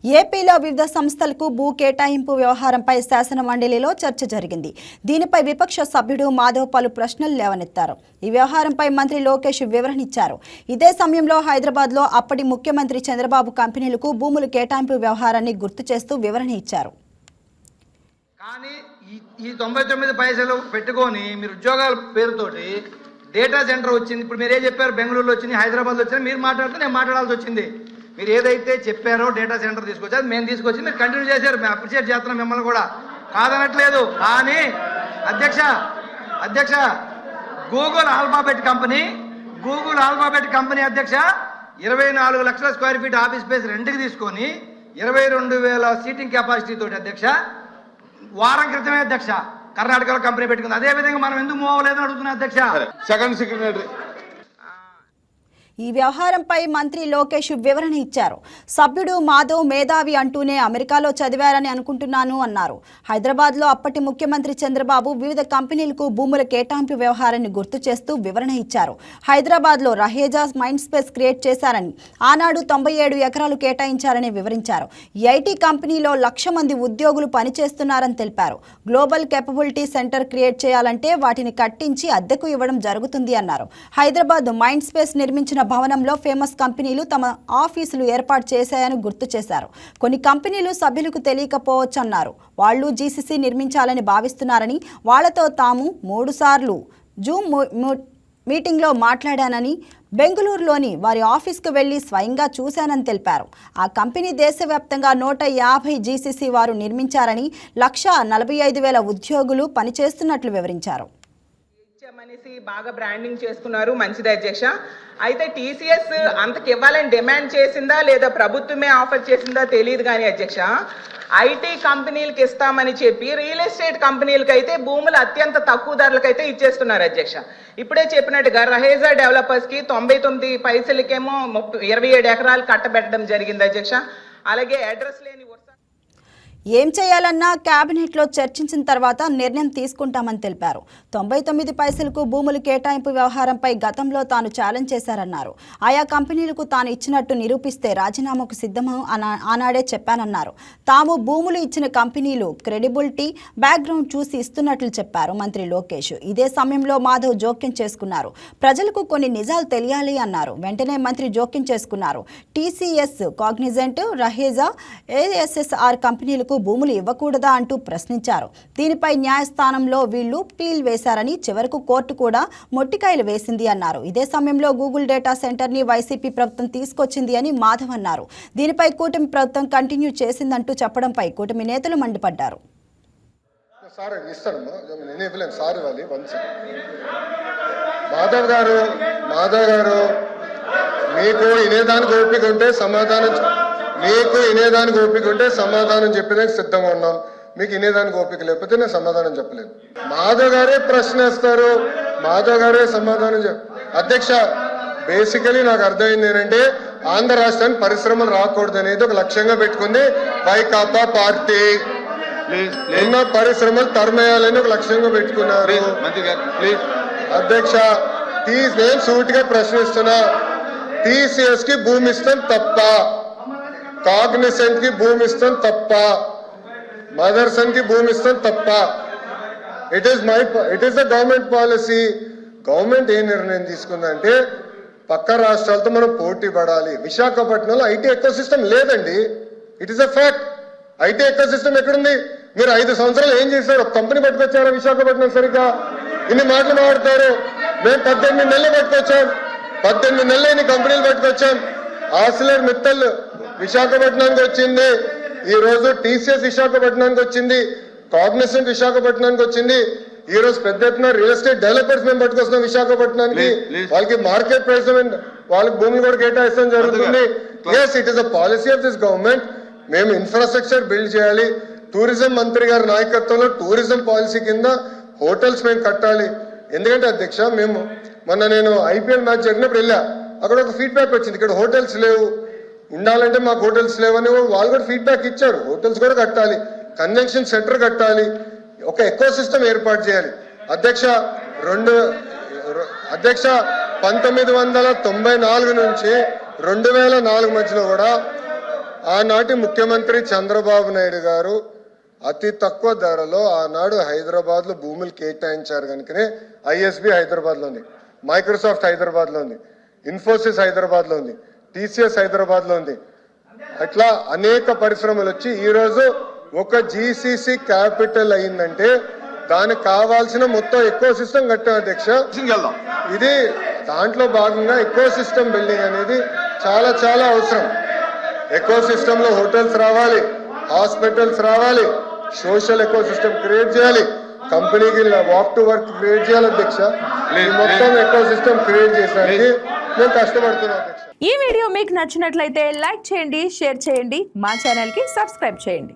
ఏపీలో వివిధ సంస్థలకు భూ కేటాయింపు వ్యవహారంపై శాసన మండలిలో చర్చ జరిగింది. దీనిపై విపక్ష సభ్యుడు మాధవ్ పలు ప్రశ్నలు లేవనెత్తారు. ఈ వ్యవహారంపై మంత్రి లోకేష్ వివరణ ఇచ్చారు. ఇదే సమయంలో హైదరాబాద్లో అప్పటి ముఖ్యమంత్రి చంద్రబాబు కంపెనీలకు భూముల కేటాయింపు వ్యవహారాన్ని గుర్తు చేస్తూ వివరణ ఇచ్చారు. కానీ ఈ 99 పైసలు పెట్టుకొని మీరు ఉద్యోగాల పేరుతోటి డేటా సెంటర్ వచ్చింది. ఇప్పుడు మీరే చెప్పారు, బెంగళూరులో వచ్చింది, హైదరాబాద్లో వచ్చింది. మీరు మాట్లాడితే నేను మాట్లాడాల్సి వచ్చింది. మీరు ఏదైతే చెప్పారో డేటా సెంటర్ తీసుకొచ్చారు, మేము తీసుకొచ్చి మీరు కంటిన్యూ చేశారు. మేము అప్రిషియేట్ చేస్తున్నాం మిమ్మల్ని కూడా, కాదనట్లేదు. కానీ అధ్యక్ష గూగుల్ ఆల్ఫాబెట్ కంపెనీ అధ్యక్ష 24 లక్షల స్క్వేర్ ఫీట్ ఆఫీస్ స్పేస్ రెంట్కి తీసుకొని 22,000 సీటింగ్ కెపాసిటీ తోటి అధ్యక్ష వారం క్రితమే అధ్యక్ష కర్ణాటకలో కంపెనీ పెట్టుకుంది. అదే విధంగా మనం ఎందుకు మూవ్ అవ్వలేదని అడుగుతున్నా అధ్యక్ష. సెకండ్ సెక్రటరీ ఈ వ్యవహారంపై మంత్రి లోకేష్ వివరణ ఇచ్చారు. సభ్యుడు మాధవ్ మేధావి అంటూనే అమెరికాలో చదివారని అనుకుంటున్నాను అన్నారు. హైదరాబాద్లో అప్పటి ముఖ్యమంత్రి చంద్రబాబు వివిధ కంపెనీలకు భూముల కేటాయింపు వ్యవహారాన్ని గుర్తు చేస్తూ వివరణ ఇచ్చారు. హైదరాబాద్లో రహేజా మైండ్ స్పేస్ క్రియేట్ చేశారని, ఆనాడు 97 ఎకరాలు కేటాయించారని వివరించారు. ఐటీ కంపెనీలో 1,00,000 మంది ఉద్యోగులు పనిచేస్తున్నారని తెలిపారు. గ్లోబల్ కేపబిలిటీ సెంటర్ క్రియేట్ చేయాలంటే వాటిని కట్టించి అద్దెకు ఇవ్వడం జరుగుతుంది అన్నారు. హైదరాబాద్ మైండ్ స్పేస్ నిర్మించిన భవనంలో ఫేమస్ కంపెనీలు తమ ఆఫీసులు ఏర్పాటు చేశాయని గుర్తు చేశారు. కొన్ని కంపెనీలు సభ్యులకు తెలియకపోవచ్చన్నారు. వాళ్లు జీసీసీ నిర్మించాలని భావిస్తున్నారని, వాళ్లతో తాము 3 సార్లు జూమ్ మీటింగ్లో మాట్లాడానని, బెంగళూరులోని వారి ఆఫీస్కు వెళ్లి స్వయంగా చూశానని తెలిపారు. ఆ కంపెనీ దేశవ్యాప్తంగా 150 జీసీసీ వారు నిర్మించారని, 1,45,000 ఉద్యోగులు పనిచేస్తున్నట్లు వివరించారు. మనిషి బాగా బ్రాండింగ్ చేసుకున్నారు, మంచిది అధ్యక్ష. అయితే టీసీఎస్ అంతకి ఇవ్వాలని డిమాండ్ చేసిందా లేదా ప్రభుత్వమే ఆఫర్ చేసిందా తెలియదు కానీ అధ్యక్ష, ఐటీ కంపెనీలకు ఇస్తామని చెప్పి రియల్ ఎస్టేట్ కంపెనీలకు అయితే భూములు అత్యంత తక్కువ ధరలకైతే ఇచ్చేస్తున్నారు అధ్యక్ష. ఇప్పుడే చెప్పినట్టుగా రహేజా డెవలపర్స్కి 99 పైసలకేమో 27 ఎకరాలు కట్టబెట్టడం జరిగింది అధ్యక్ష. అలాగే అడ్రస్ లేని ఏం చేయాలన్నా కేబినెట్లో చర్చించిన తర్వాత నిర్ణయం తీసుకుంటామని తెలిపారు. 99 పైసలకు భూములు కేటాయింపు వ్యవహారంపై గతంలో తాను ఛాలెంజ్ చేశారన్నారు. ఆయా కంపెనీలకు తాను ఇచ్చినట్టు నిరూపిస్తే రాజీనామాకు సిద్ధమని ఆనాడే చెప్పానన్నారు. తాము భూములు ఇచ్చిన కంపెనీలు క్రెడిబిలిటీ బ్యాక్గ్రౌండ్ చూసి ఇస్తున్నట్లు చెప్పారు మంత్రి లోకేష్. ఇదే సమయంలో మాధవ్ జోక్యం చేసుకున్నారు. ప్రజలకు కొన్ని నిజాలు తెలియాలి అన్నారు. వెంటనే మంత్రి జోక్యం చేసుకున్నారు. టీసీఎస్, కాగ్నిజెంట్, రహేజా, ఏఎస్ఎస్ఆర్ కంపెనీలకు భూములు ఇవ్వకూడదా అంటూ ప్రశ్నించారు. దీనిపై న్యాయస్థానంలో వీళ్లు పీల్ వేశారని, చివరకు కోర్టు కూడా మొట్టికాయలు వేసింది అన్నారు. ఇదే సమయంలో గూగుల్ డేటా సెంటర్ ని వైసీపీ ప్రభుత్వం తీసుకొచ్చింది అని మాధవ్ అన్నారు. దీనిపై కూటమి ప్రభుత్వం కంటిన్యూ చేసిందంటూ చెప్పడంపై కూటమి నేతలు మండిపడ్డారు. మాధవ్ గారు మీకు వినేదానికి ఓపిక ఉంటే సమాధానం చెప్పేదానికి సిద్ధంగా ఉన్నాం. మీకు వినేదానికి ఓపిక లేకపోతే నేను సమాధానం చెప్పలేదు. మాధవ్ గారే ప్రశ్న వేస్తారు, మాధవ్ గారే సమాధానం అధ్యక్ష, బేసికలీ నాకు అర్థమైంది ఏంటంటే ఆంధ్ర రాష్ట్రానికి పరిశ్రమలు రాకూడదు అనేది ఒక లక్ష్యంగా పెట్టుకుంది వైకాపా పార్టీ. ఉన్న పరిశ్రమలు తరమేయాలని ఒక లక్ష్యంగా పెట్టుకున్నారు. అధ్యక్ష, నేను సూటిగా ప్రశ్నిస్తున్నా, టీసీఎస్ కి భూమి ఇస్తాం తప్ప, కాగ్నిసెంట్ కి భూమి ఇస్తాం తప్ప, మదర్సన్ కి భూమి ఇస్తాం తప్ప? It is the government policy. Government ఏ నిర్ణయం తీసుకుందంటే పక్క రాష్ట్రాలతో మనం పోటీ పడాలి. విశాఖపట్నంలో ఐటీ ఎకో సిస్టమ్ లేదండి. It is a fact. IT ecosystem ఎక్కడుంది? మీరు 5 సంవత్సరాలు ఏం చేశారు? ఒక కంపెనీ పట్టుకొచ్చారా విశాఖపట్నం? సరిగ్గా ఇన్ని మాటలు మాట్లాడతారు. మేము 18 నెలలు పట్టుకొచ్చాం, 18 నెలలు ఇన్ని కంపెనీలు పట్టుకొచ్చాం. ఆసిలర్ మిత్తల్ విశాఖపట్నానికి వచ్చింది, ఈ రోజు టీసీఎస్ విశాఖపట్నానికి వచ్చింది, కాగ్నిసెంట్ విశాఖపట్నానికి వచ్చింది. ఈ రోజు పెద్ద ఎత్తున రియల్ ఎస్టేట్ డెవలపర్స్ మేము పట్టుకొస్తున్నాం విశాఖపట్నానికి. వాళ్ళకి మార్కెట్ ప్రైస్ వాళ్ళకి భూములు కూడా కేటాయిస్తాం జరుగుతుంది. Yes, it is a policy of this government. మేము ఇన్ఫ్రాస్ట్రక్చర్ బిల్డ్ చేయాలి. టూరిజం మంత్రి గారి నాయకత్వంలో టూరిజం పాలసీ కింద హోటల్స్ మేము కట్టాలి. ఎందుకంటే అధ్యక్ష, నేను ఐపీఎల్ మ్యాచ్ జరిగినప్పుడు వెళ్ళా, అక్కడ ఒక ఫీడ్బ్యాక్ వచ్చింది, ఇక్కడ హోటల్స్ లేవు, ఉండాలంటే మాకు హోటల్స్ లేవని వాళ్ళు కూడా ఫీడ్బ్యాక్ ఇచ్చారు. హోటల్స్ కూడా కట్టాలి, కన్వెన్షన్ సెంటర్ కట్టాలి, ఒక ఎకో సిస్టమ్ ఏర్పాటు చేయాలి. అధ్యక్ష, 1994 నుంచి 2004 మధ్యలో కూడా ఆనాటి ముఖ్యమంత్రి చంద్రబాబు నాయుడు గారు అతి తక్కువ ధరలో ఆనాడు హైదరాబాద్లో భూములు కేటాయించారు కనుకనే ఐఎస్బి హైదరాబాద్లో ఉంది, మైక్రోసాఫ్ట్ హైదరాబాద్లో ఉంది, ఇన్ఫోసిస్ హైదరాబాద్లో ఉంది, టీసీఎస్ హైదరాబాద్లో ఉంది. అట్లా అనేక పరిశ్రమలు వచ్చి ఈరోజు ఒక జీసీసీ క్యాపిటల్ అయిందంటే దానికి కావాల్సిన మొత్తం ఎకో సిస్టమ్ కట్టాం అధ్యక్ష. ఇది దాంట్లో భాగంగా ఎకో సిస్టమ్ బిల్డింగ్ అనేది చాలా చాలా అవసరం. ఎకో సిస్టమ్ లో హోటల్స్ రావాలి, హాస్పిటల్స్ రావాలి, సోషల్ ఎకో సిస్టమ్ క్రియేట్ చేయాలి, కంపెనీకి వాక్ టు వర్క్ క్రియేట్ చేయాలి అధ్యక్ష. ఈ మొత్తం ఎకో సిస్టమ్ క్రియేట్ చేసడానికి నేను కష్టపడుతున్నాను అధ్యక్ష. ఈ వీడియో మీకు నచ్చినట్లయితే లైక్ చేయండి, షేర్ చేయండి, మా ఛానల్కి సబ్స్క్రైబ్ చేయండి.